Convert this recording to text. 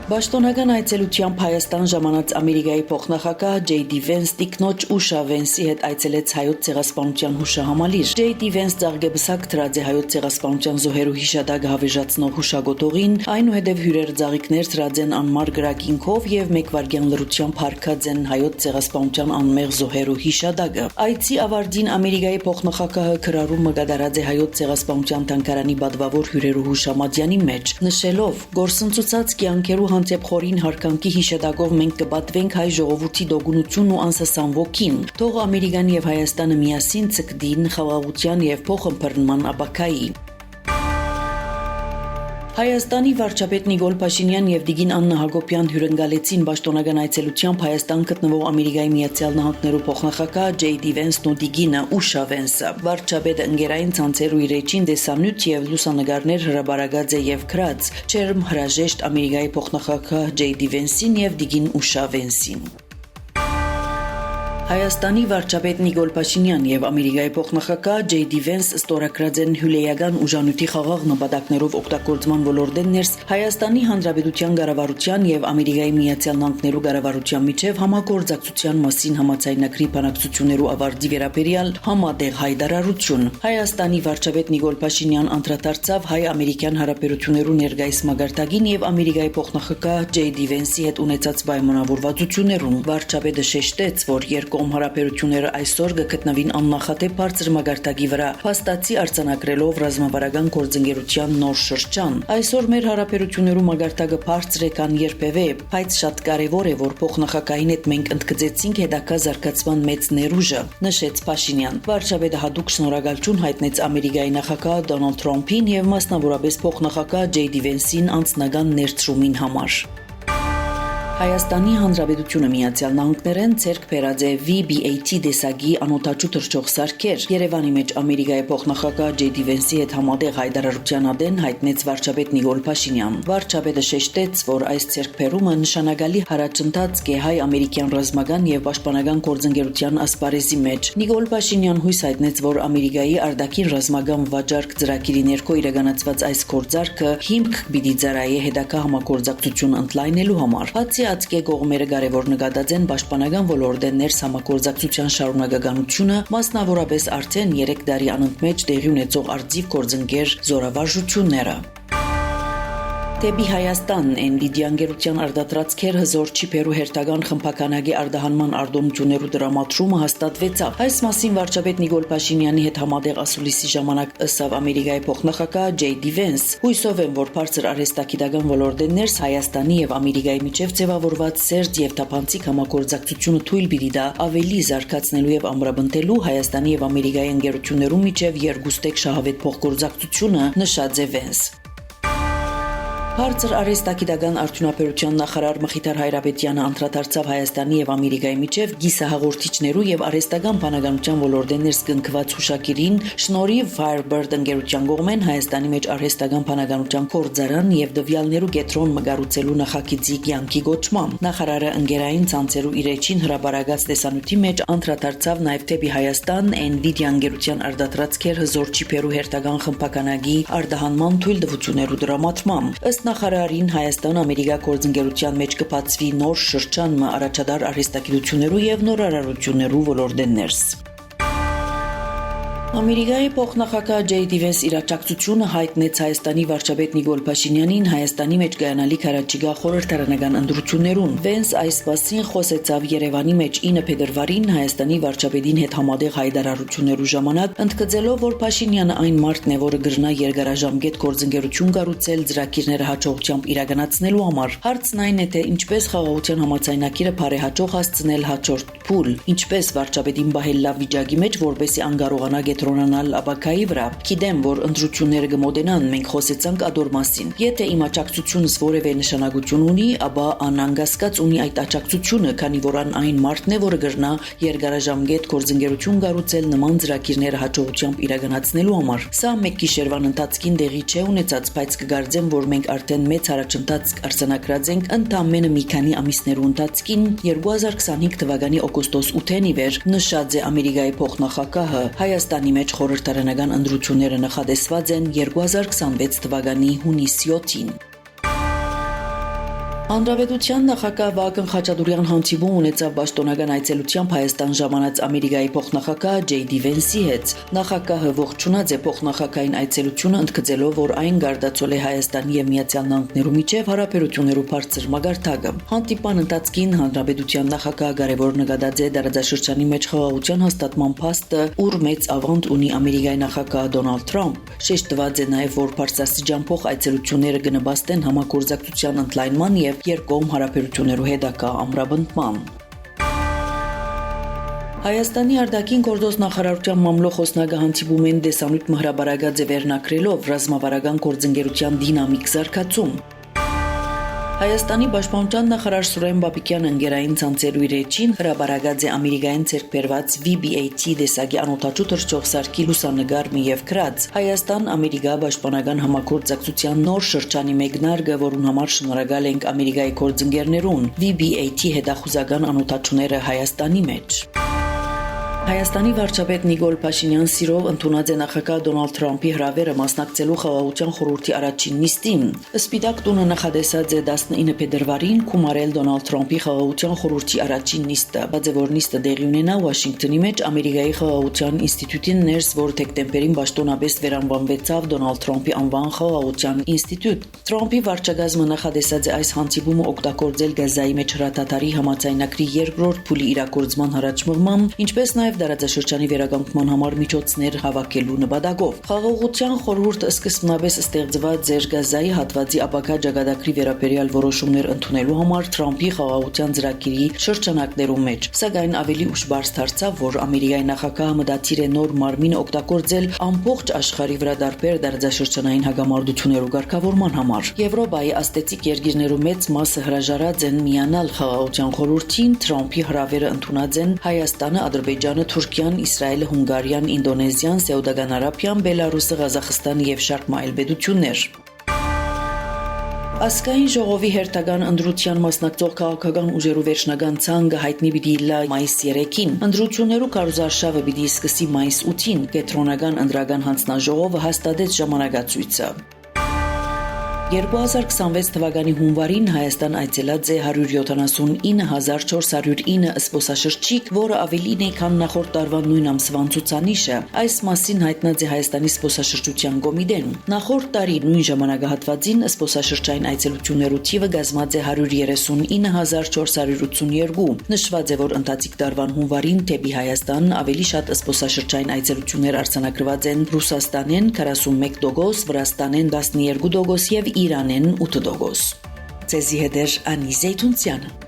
Պաշտոնական այցելությամբ Հայաստան ժամանած Ամերիկայի փոխնախագահ J.D. Vance տիկնոջ Ուշա Վենսի հետ այցելեց Հայոց ցեղասպանության հուշահամալիր։ J.D. Vance ծաղկեբսակ դրած է Հայոց ցեղասպանության զոհերու հիշադակը հավերժացնող հուշագոտողին, այնուհետև հյուրեր ծաղիկներ դրած են անմար գրակինքով եւ մեկ վարքյան լրությամբ հարգած են Հայոց ցեղասպանության անմեղ զոհերու հիշադակը։ Այցի ավարտին Ամերիկայի փոխնախագահը քրարումը կատարած է Հայոց ցեղասպանության թանգարանի բադվավոր հյուրերու հուշամատյանի մեջ, նշելով գործընծուցած կյանքերու Անցեպ խորին հարկանքի հիշադակով մենք կպատվենք հայ ժողովրդի դոգունությունն ու անսասան ոգին, թող Ամերիկան եւ Հայաստանը միասին ցկդին խաղաղության եւ փոխըմբռնման ապակայի։ Հայաստանի վարչապետ Նիկոլ Փաշինյան եւ Տիգին Աննա Հակոբյան հյուրընկալեցին պաշտոնական այցելությամբ Հայաստան գտնվող Ամերիկայի Միացյալ Նահանգներու փոխնախագահ J.D. Vance-ն ու Տիգինը Ուշա Վենսը։ Վարչապետը ընկերային ցանցերու իր էջին դեսանյութ եւ լուսանգարներ հրաբարագած է եւ գրած «Չերմ հրաժեշտ Ամերիկայի փոխնախագահ J.D. Vance-ին եւ Տիգին Ուշա Վենսին»։ Հայաստանի վարչապետ Նիկոլ Փաշինյան եւ Ամերիկայի փոխնախագահ J.D. Vance ստորագրած են հյուլեական ուժանույթի խաղաղ նպատակներով օգտագործման ոլորտեն ներս Հայաստանի Հանրապետության կառավարության եւ Ամերիկայի Միացյալ Նահանգներու կառավարության միջև համագործակցության մասին համաձայնագրի բանակցություններու ավարտի վերաբերյալ համատեղ հայտարարություն։ Հայաստանի վարչապետ Նիկոլ Փաշինյան անդրադարձավ հայ-ամերիկյան հարաբերություններու ներկայիս մագարտակին եւ Ամերիկայի փոխնախագահ J.D. Vance-ի հետ ունեցած պայմանավորվածություններուն։ Վարչապետը շեշտեց, որ հարաբերությունները այսօր կգտնվին աննախադեպ բարձր մագարտակի վրա, փաստացի արձանագրելով ռազմավարական գործընկերության նոր շրջան։ Այսօր մեր հարաբերություններու մագարտակը բարձր է քան երբևէ, բայց շատ կարևոր է, որ փոխնախագահին հետ մենք ընդգծեցինք հետագա զարգացման մեծ ներուժը, նշեց Փաշինյան։ Վարչապետը հատուկ շնորհակալություն հայտնեց Ամերիկայի նախագահ Դոնալդ Թրամփին եւ մասնավորապես փոխնախագահ J.D. Vance-ին անձնական ներդրումին համար։ Հայաստանի Հանրապետությունը Միացյալ Նահանգներեն ցերկ բերած է VBAT դեսագի անօթաչու թռչող սարքեր։ Երևանի մեջ Ամերիկայի փոխնախագահ J.D. Vance-ի հետ համատեղ հայտարարության ադեն հայտնեց վարչապետ Նիկոլ Փաշինյան։ Վարչապետը շեշտեց, որ այս ցերկբերումը նշանակալի հարաճընթաց է հայ-ամերիկյան ռազմական եւ պաշտպանական գործընկերության ասպարեզի մեջ։ Նիկոլ Փաշինյան հույս հայտնեց, որ Ամերիկայի արտաքին ռազմական վաճառք ծրագիրի ներքո իրականացված այս գործարքը հիմք պիտի ծառայի հետագա համագործակցություն ընդլայնելու համար։ Ածկե կողմերը կարևոր նկատած են պաշտպանական ոլորտեն ներս համագործակցության շարունակականությունը, մասնավորապես արդեն 3 տարի անընդմեջ տեղի ունեցող արտիվ գործընկեր զորավարժությունները։ Դեպի Հայաստան NVIDIA ընկերության արտադրած հզոր չիպերու հերթական խմբականագի արտահանման արտոնություններու դրամատրումը հաստատվեցավ։ Այս մասին վարչապետ Նիկոլ Փաշինյանի հետ համատեղ ասուլիսի ժամանակ ըստ Ամերիկայի փոխնախագահ J.D. Vance, հույսով եմ, որ բարձր արհեստագիտական ոլորտեն ներս Հայաստանի եւ Ամերիկայի միջև ձևավորված սերտ եւ թափանցիկ համագործակցությունը թույլ պիտի տա ավելի զարգացնելու եւ ամրապնդելու Հայաստանի եւ Ամերիկայի ընկերություններու միջև երկուստեք շահավետ փոխգործակցությունը, նշած է Vance։ Բարձր արհեստագիտական արդյունաբերության նախարար Մխիթար Հայրապետյանը անդրադարձավ Հայաստանի եւ Ամերիկայի միջև գիսահաղորդիչներու եւ արհեստական բանականության ոլորտեն ներս կնքված հուշագիրին շնորհիվ Firebird ընկերության կողմեն Հայաստանի մեջ արհեստական բանականության կորձարան եւ դվյալներու կետրոն մգարուցելու նախագծի կյանքի գոչմամբ։ Նախարարը ընկերային ցանցերու իր էջին հրաբարացած տեսանյութի մեջ անդրադարձավ նաեւ դեպի Հայաստան NVIDIA ընկերության արտադրած հզոր չիպերու հերթական խմբականագի արտահանման թույլտվություններու դրամատրմամբ։ Նախարարին Հայաստան-Ամերիկա գործընկերության մեջ կբացվի նոր շրջան առաջադար արհեստագիտություններու եւ նորարարություններու ոլորտեն ներս։ Ամերիկայի փոխնախագահ J.D. Vance իրաճակցությունը հայտնեց Հայաստանի վարչապետ Նիկոլ Փաշինյանին Հայաստանի մեջ կայանալիք առաջիկա խորհրդարանական ընտրություններուն։ Vance այս մասին խոսեցավ Երևանի մեջ 9 փետրվարին Հայաստանի վարչապետին հետ համատեղ հայտարարություններու ժամանակ, ընդգծելով, որ Փաշինյանը այն մարդն է, որը կրնա երկարաժամկետ գործընկերություն կառուցել ծրագիրները հաջողությամբ իրականացնելու համար։ Հարցն այն է, թե ինչպես խաղաղության համաձայնագիրը բարեհաջող հասցնել հաջորդ փուլ, ինչպես վարչապետին բահել լավ վիճակի մեջ, որպեսզի անկարողանա կենտրոնանալ ապակայի վրա։ Գիտեմ, որ ընտրությունները կմոտենան, մենք խոսեցանք ադոր մասին։ Եթե իմ աջակցությունս որևէ նշանակություն ունի, ապա անհանգստած ունի այդ աջակցությունը, քանի որ այն մարդն է, որը կրնա երկարաժամկետ գործընկերություն կառուցել նման ծրագիրները հաջողությամբ իրականացնելու համար։ Սա մեկ գիշերվան ընթացքին տեղի չէ ունեցած, բայց կգարձեմ, որ մենք արդեն մեծ առաջընթաց արձանագրած ենք ընդամենը մի քանի ամիսներու ընթացքին 2025 թվականի օգոստոս 8-ին ի վեր, նշած է Ամերիկայի փոխնախագահը։ Հայաստանի մեջ խորհրդարանական ընտրությունները նախատեսված են 2026 թվականի հունիս 7-ին։ Հանրապետության նախագահ Վահագն Խաչատուրյան հանդիպում ունեցավ պաշտոնական այցելությամբ Հայաստան ժամանած Ամերիկայի փոխնախագահ J.D. Vance-ի հետ։ Նախագահը ողջունած է փոխնախագահային այցելությունը, ընդգծելով, որ այն գարդացել է Հայաստանի եւ Միացյալ Նահանգներու միջև հարաբերություններու բարձր մագարտակը։ Հանդիպան ընթացքին Հանրապետության նախագահը կարևոր նկատած է տարածաշրջանի մեջ խաղաղության հաստատման փաստը, ուր մեծ ավանդ ունի Ամերիկայի նախագահ Դոնալդ Թրամփ։ Շեշտված է նաեւ, որ բարձրաստիճան փոխ այցելությունները կնպաստեն համագործակցության ընդլայնման եւ երկկողմ հարաբերություններու հետագա ամրապնդման։ Հայաստանի արտաքին գործոս նախարարության մամլոխոսնագը հանդիպում են դեսանույթ մհրաբարագաձե վերնակրելով ռազմավարական գործընկերության դինամիկ զարգացում։ Հայաստանի պաշտպանության նախարար Սուրեն Բաբիկյանը ընկերային ցանցերու իր էջին հրաբարագած է Ամերիկայեն ցերկբերված VBAT դեսագի անօթաչու թռչող սարքի լուսանկարը եւ գրած Հայաստան-Ամերիկա պաշտպանական համագործակցության նոր շրջանի մեկնարկը, որուն համար շնորհակալ ենք Ամերիկայի գործընկերներուն։ VBAT հետախուզական անօթաչուները Հայաստանի մեջ։ Հայաստանի վարչապետ Նիկոլ Փաշինյան սիրով ընդունած է նախագահ Դոնալդ Թրամփի հրավերը մասնակցելու խաղաղության խորհրդի առաջին նիստին։ Սպիտակ տունը նախադեсած է 19 փետրվարին կումարել Դոնալդ Թրամփի խաղաղության խորհրդի առաջին նիստը, բացի որ նիստը տեղի ունենա Վաշինգտոնի մեջ Ամերիկայի խաղաղության ինստիտուտին ներս, որ դեկտեմբերին պաշտոնապես վերանվանվեցավ Դոնալդ Թրամփի անվան խաղաղության ինստիտուտ։ Թրամփի վարչագազմը նախադեсած է այս հանդիպումը օգտագործել Գազայի մեջ հրաթաթարի համաձայնագրի երկրորդ փուլի իրագործման հարաճմղման, ինչպես նաև դարաձաշրջանի վերականգնման համար միջոցներ հավաքելու նպատակով։ Խաղաղության խորհուրդը սկզբնապես ստեղծված էր Գազայի հատվածի ապակա ճակատագրի վերաբերյալ որոշումներ ընդունելու համար Թրամփի խաղաղության ծրագիրի շրջանակներու մեջ, սակայն ավելի ուշ բարձ դարձավ, որ Ամերիկայի նախագահը մտադիր է նոր մարմինը օգտագործել ամբողջ աշխարհի վրա դարբեր դարաձաշրջանային հագամարտություններու ղեկավարման համար։ Եվրոպայի աստեցիկ երկիրներու մեծ մասը հրաժարած են միանալ խաղաղության խորհրդին, Թրամփի հրավերը ընդունած են Հայաստանը, Ադրբեջանը, Թուրքիան, Իսրայելը, Հունգարիան, Ինդոնեզիան, Սաուդական Արաբիան, Բելարուսը, Ղազախստանը եւ շարք այլ պետություններ։ Ասկային ժողովի հերթական ընտրության մասնակցող քաղաքական ուժերու վերջնական ցանկը հայտնի պիտի լա մայիս 3-ին։ Ընտրություններու կառուցարշավը պիտի սկսի մայիս 8-ին։ Կենտրոնական ընտրական հանձնաժողովը հաստատեց ժամանակացույցը։ 2026 թվականի հունվարին Հայաստան այցելած է 179,409 զբոսաշրջիկ, որը ավելին է, քան նախորդ տարվա նույն ամսվան ցուցանիշը։ Այս մասին հայտնած է Հայաստանի զբոսաշրջության կոմիտեն։ Նախորդ տարի նույն ժամանակահատվածին զբոսաշրջային այցելություններու թիվը կազմած է 139,482։ Նշված է, որ ընթացիկ տարվան հունվարին դեպի Հայաստան ավելի շատ զբոսաշրջային այցելություններ արձանագրված են Ռուսաստանեն 41%, Վրաստանեն 12% եւ Իրանեն 8%։ Ցեզի հետ Անի Զեյթունցյանը։